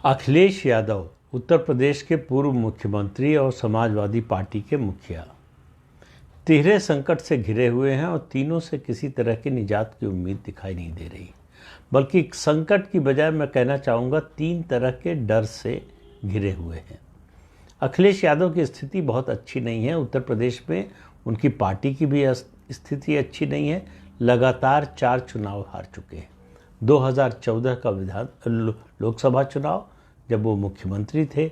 अखिलेश यादव उत्तर प्रदेश के पूर्व मुख्यमंत्री और समाजवादी पार्टी के मुखिया तिहरे संकट से घिरे हुए हैं और तीनों से किसी तरह की निजात की उम्मीद दिखाई नहीं दे रही। बल्कि संकट की बजाय मैं कहना चाहूँगा तीन तरह के डर से घिरे हुए हैं। अखिलेश यादव की स्थिति बहुत अच्छी नहीं है। उत्तर प्रदेश में उनकी पार्टी की भी स्थिति अच्छी नहीं है। लगातार 4 चुनाव हार चुके हैं। 2014 का लोकसभा चुनाव जब वो मुख्यमंत्री थे,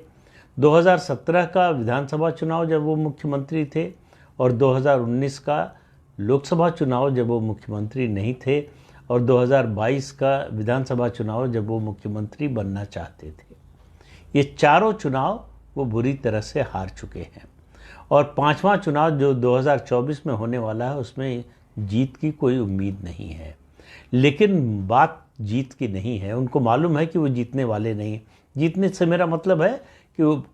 2017 का विधानसभा चुनाव जब वो मुख्यमंत्री थे और 2019 का लोकसभा चुनाव जब वो मुख्यमंत्री नहीं थे और 2022 का विधानसभा चुनाव जब वो मुख्यमंत्री बनना चाहते थे। ये चारों चुनाव वो बुरी तरह से हार चुके हैं और 5वां चुनाव जो 2024 में होने वाला है उसमें जीत की कोई उम्मीद नहीं है। लेकिन बात जीत की नहीं है, उनको मालूम है कि वो जीतने वाले नहीं। जीतने से मेरा मतलब है कि वो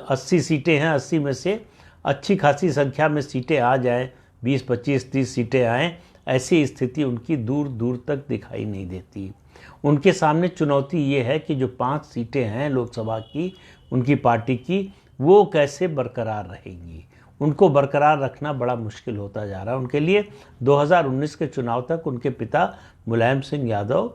80 सीटें हैं, 80 में से अच्छी खासी संख्या में सीटें आ जाएं, 20, 25, 30 सीटें आएँ, ऐसी स्थिति उनकी दूर दूर तक दिखाई नहीं देती। उनके सामने चुनौती ये है कि जो 5 सीटें हैं लोकसभा की उनकी पार्टी की, वो कैसे बरकरार रहेंगी। उनको बरकरार रखना बड़ा मुश्किल होता जा रहा है उनके लिए। 2019 के चुनाव तक उनके पिता मुलायम सिंह यादव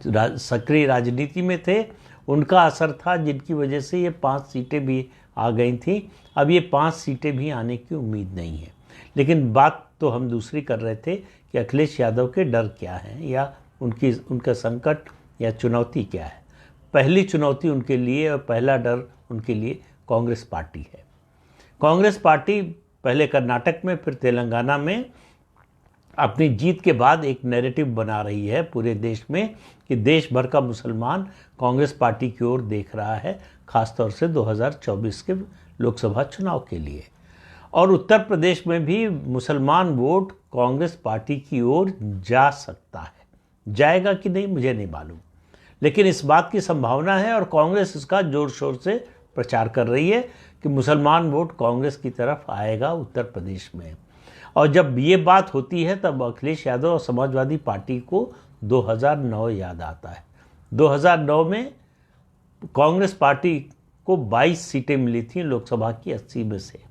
सक्रिय राजनीति में थे। उनका असर था जिनकी वजह से ये 5 सीटें भी आ गई थी। अब ये 5 सीटें भी आने की उम्मीद नहीं है। लेकिन बात तो हम दूसरी कर रहे थे कि अखिलेश यादव के डर क्या हैं या उनका संकट या चुनौती क्या है। पहली चुनौती उनके लिए और पहला डर उनके लिए कांग्रेस पार्टी है। कांग्रेस पार्टी पहले कर्नाटक में फिर तेलंगाना में अपनी जीत के बाद एक नैरेटिव बना रही है पूरे देश में कि देश भर का मुसलमान कांग्रेस पार्टी की ओर देख रहा है, खासतौर से 2024 के लोकसभा चुनाव के लिए। और उत्तर प्रदेश में भी मुसलमान वोट कांग्रेस पार्टी की ओर जा सकता है। जाएगा कि नहीं मुझे नहीं मालूम, लेकिन इस बात की संभावना है और कांग्रेस इसका जोर शोर से प्रचार कर रही है कि मुसलमान वोट कांग्रेस की तरफ आएगा उत्तर प्रदेश में। और जब ये बात होती है तब अखिलेश यादव और समाजवादी पार्टी को 2009 याद आता है। 2009 में कांग्रेस पार्टी को 22 सीटें मिली थी लोकसभा की 80 में से।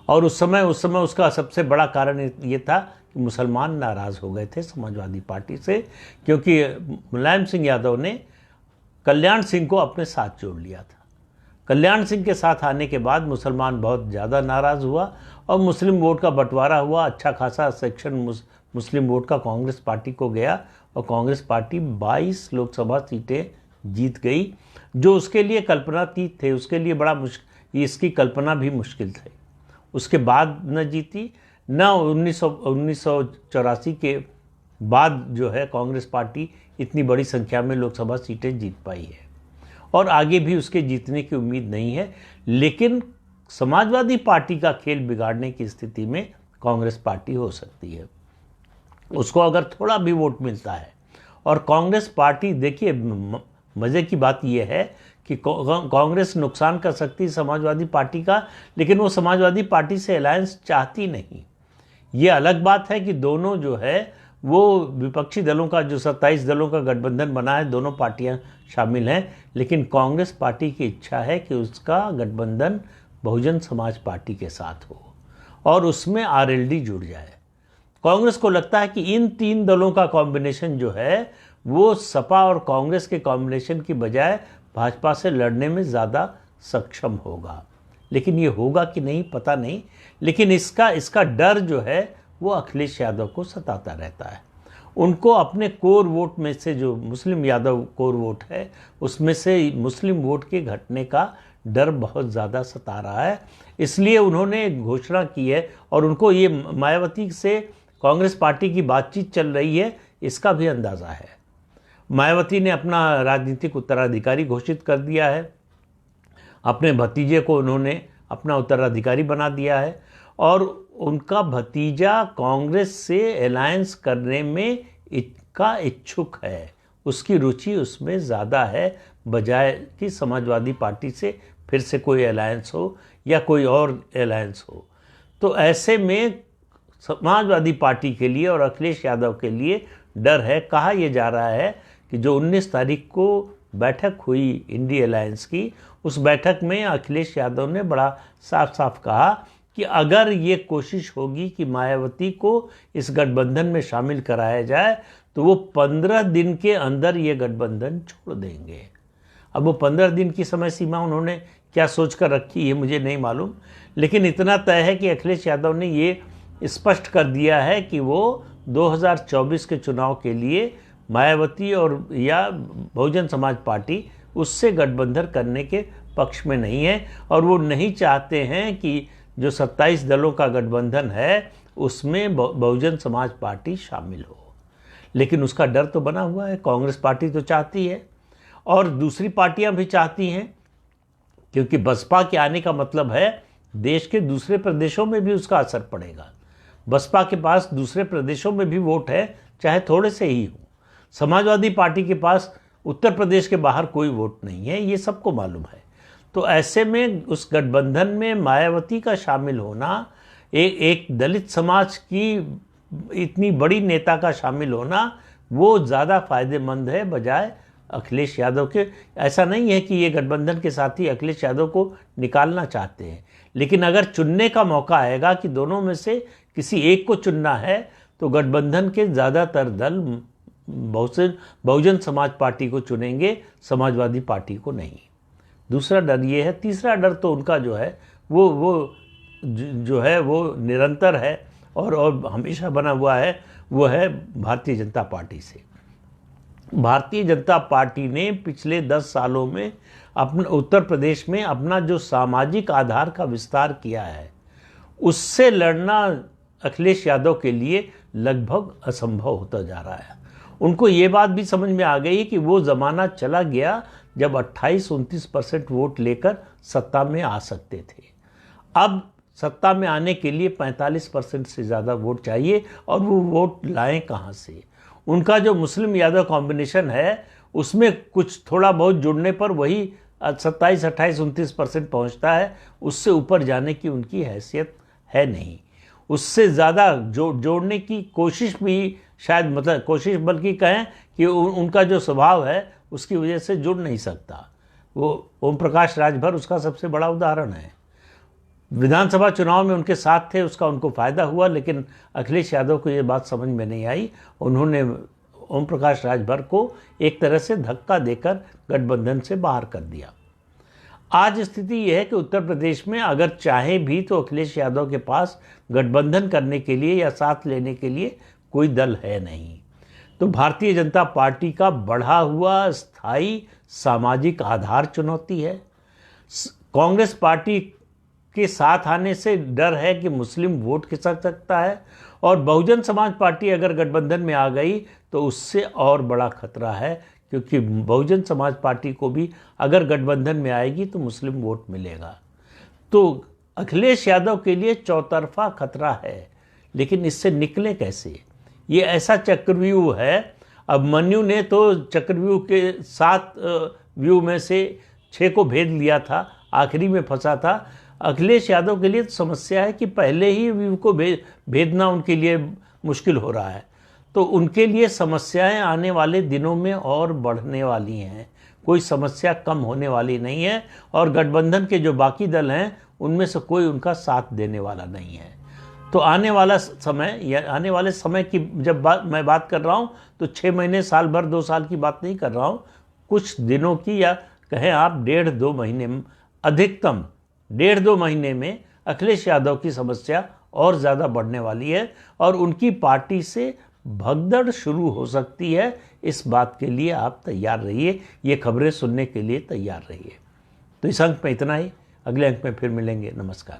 और उस समय उसका सबसे बड़ा कारण ये था कि मुसलमान नाराज़ हो गए थे समाजवादी पार्टी से, क्योंकि मुलायम सिंह यादव ने कल्याण सिंह को अपने साथ जोड़ लिया था। कल्याण सिंह के साथ आने के बाद मुसलमान बहुत ज़्यादा नाराज़ हुआ और मुस्लिम वोट का बंटवारा हुआ। अच्छा खासा सेक्शन मुस्लिम वोट का कांग्रेस पार्टी को गया और कांग्रेस पार्टी 22 लोकसभा सीटें जीत गई, जो उसके लिए कल्पनातीत थे। उसके लिए बड़ा इसकी कल्पना भी मुश्किल थी। उसके बाद न जीती न 1984 के बाद जो है कांग्रेस पार्टी इतनी बड़ी संख्या में लोकसभा सीटें जीत पाई है और आगे भी उसके जीतने की उम्मीद नहीं है। लेकिन समाजवादी पार्टी का खेल बिगाड़ने की स्थिति में कांग्रेस पार्टी हो सकती है, उसको अगर थोड़ा भी वोट मिलता है। और कांग्रेस पार्टी, देखिए मज़े की बात यह है कि कांग्रेस नुकसान कर सकती है समाजवादी पार्टी का, लेकिन वो समाजवादी पार्टी से अलायंस चाहती नहीं। ये अलग बात है कि दोनों जो है वो विपक्षी दलों का जो 27 दलों का गठबंधन बना है, दोनों पार्टियां शामिल हैं, लेकिन कांग्रेस पार्टी की इच्छा है कि उसका गठबंधन बहुजन समाज पार्टी के साथ हो और उसमें आरएलडी जुड़ जाए। कांग्रेस को लगता है कि इन 3 दलों का कॉम्बिनेशन जो है वो सपा और कांग्रेस के कॉम्बिनेशन की बजाय भाजपा से लड़ने में ज़्यादा सक्षम होगा। लेकिन ये होगा कि नहीं पता नहीं, लेकिन इसका डर जो है वो अखिलेश यादव को सताता रहता है। उनको अपने कोर वोट में से, जो मुस्लिम यादव कोर वोट है, उसमें से मुस्लिम वोट के घटने का डर बहुत ज़्यादा सता रहा है। इसलिए उन्होंने घोषणा की है और उनको ये मायावती से कांग्रेस पार्टी की बातचीत चल रही है, इसका भी अंदाज़ा है। मायावती ने अपना राजनीतिक उत्तराधिकारी घोषित कर दिया है, अपने भतीजे को उन्होंने अपना उत्तराधिकारी बना दिया है और उनका भतीजा कांग्रेस से अलायंस करने में का इच्छुक है। उसकी रुचि उसमें ज़्यादा है बजाय कि समाजवादी पार्टी से फिर से कोई अलायंस हो या कोई और अलायंस हो। तो ऐसे में समाजवादी पार्टी के लिए और अखिलेश यादव के लिए डर है। कहा यह जा रहा है कि जो 19 तारीख को बैठक हुई इंडी अलायंस की, उस बैठक में अखिलेश यादव ने बड़ा साफ साफ कहा कि अगर ये कोशिश होगी कि मायावती को इस गठबंधन में शामिल कराया जाए तो वो 15 दिन के अंदर ये गठबंधन छोड़ देंगे। अब वो 15 दिन की समय सीमा उन्होंने क्या सोच कर रखी है मुझे नहीं मालूम, लेकिन इतना तय है कि अखिलेश यादव ने ये स्पष्ट कर दिया है कि वो 2024 के चुनाव के लिए मायावती और या बहुजन समाज पार्टी उससे गठबंधन करने के पक्ष में नहीं है, और वो नहीं चाहते हैं कि जो 27 दलों का गठबंधन है उसमें बहुजन समाज पार्टी शामिल हो। लेकिन उसका डर तो बना हुआ है। कांग्रेस पार्टी तो चाहती है और दूसरी पार्टियां भी चाहती हैं, क्योंकि बसपा के आने का मतलब है देश के दूसरे प्रदेशों में भी उसका असर पड़ेगा। बसपा के पास दूसरे प्रदेशों में भी वोट है, चाहे थोड़े से ही हो। समाजवादी पार्टी के पास उत्तर प्रदेश के बाहर कोई वोट नहीं है, ये सबको मालूम है। तो ऐसे में उस गठबंधन में मायावती का शामिल होना, एक दलित समाज की इतनी बड़ी नेता का शामिल होना, वो ज़्यादा फायदेमंद है बजाय अखिलेश यादव के। ऐसा नहीं है कि ये गठबंधन के साथी अखिलेश यादव को निकालना चाहते हैं, लेकिन अगर चुनने का मौका आएगा कि दोनों में से किसी एक को चुनना है तो गठबंधन के ज़्यादातर दल बहुजन समाज पार्टी को चुनेंगे, समाजवादी पार्टी को नहीं। दूसरा डर ये है। तीसरा डर तो उनका जो है वो निरंतर है और हमेशा बना हुआ है, वो है भारतीय जनता पार्टी से। भारतीय जनता पार्टी ने पिछले 10 सालों में अपने उत्तर प्रदेश में अपना जो सामाजिक आधार का विस्तार किया है, उससे लड़ना अखिलेश यादव के लिए लगभग असंभव होता जा रहा है। उनको ये बात भी समझ में आ गई कि वो ज़माना चला गया जब 28-29% वोट लेकर सत्ता में आ सकते थे। अब सत्ता में आने के लिए 45% से ज़्यादा वोट चाहिए, और वो वोट लाएं कहाँ से? उनका जो मुस्लिम यादव कॉम्बिनेशन है उसमें कुछ थोड़ा बहुत जुड़ने पर वही 27, 28, 29% पहुँचता है। उससे ऊपर जाने की उनकी हैसियत है नहीं। उससे ज़्यादा जोड़ने की कोशिश भी शायद, मतलब कोशिश बल्कि कहें कि उनका जो स्वभाव है उसकी वजह से जुड़ नहीं सकता। वो ओम प्रकाश राजभर उसका सबसे बड़ा उदाहरण है। विधानसभा चुनाव में उनके साथ थे, उसका उनको फ़ायदा हुआ, लेकिन अखिलेश यादव को ये बात समझ में नहीं आई। उन्होंने ओम प्रकाश राजभर को एक तरह से धक्का देकर गठबंधन से बाहर कर दिया। आज स्थिति यह है कि उत्तर प्रदेश में अगर चाहे भी तो अखिलेश यादव के पास गठबंधन करने के लिए या साथ लेने के लिए कोई दल है नहीं। तो भारतीय जनता पार्टी का बढ़ा हुआ स्थायी सामाजिक आधार चुनौती है। कांग्रेस पार्टी के साथ आने से डर है कि मुस्लिम वोट खिसक सकता है, और बहुजन समाज पार्टी अगर गठबंधन में आ गई तो उससे और बड़ा खतरा है, क्योंकि बहुजन समाज पार्टी को भी अगर गठबंधन में आएगी तो मुस्लिम वोट मिलेगा। तो अखिलेश यादव के लिए चौतरफा खतरा है, लेकिन इससे निकले कैसे? ये ऐसा चक्रव्यूह है। अब मन्यु ने तो चक्रव्यूह के 7 व्यू में से 6 को भेद लिया था, आखिरी में फंसा था। अखिलेश यादव के लिए तो समस्या है कि पहले ही व्यू को भेदना उनके लिए मुश्किल हो रहा है। तो उनके लिए समस्याएं आने वाले दिनों में और बढ़ने वाली हैं, कोई समस्या कम होने वाली नहीं है। और गठबंधन के जो बाकी दल हैं उनमें से कोई उनका साथ देने वाला नहीं है। तो आने वाले समय की जब मैं बात कर रहा हूँ तो 6 महीने, साल भर, 2 साल की बात नहीं कर रहा हूँ, कुछ दिनों की, या कहें आप 1.5-2 महीने, अधिकतम 1.5-2 महीने में अखिलेश यादव की समस्या और ज़्यादा बढ़ने वाली है और उनकी पार्टी से भगदड़ शुरू हो सकती है। इस बात के लिए आप तैयार रहिए, ये खबरें सुनने के लिए तैयार रहिए। तो इस अंक में इतना ही, अगले अंक में फिर मिलेंगे। नमस्कार।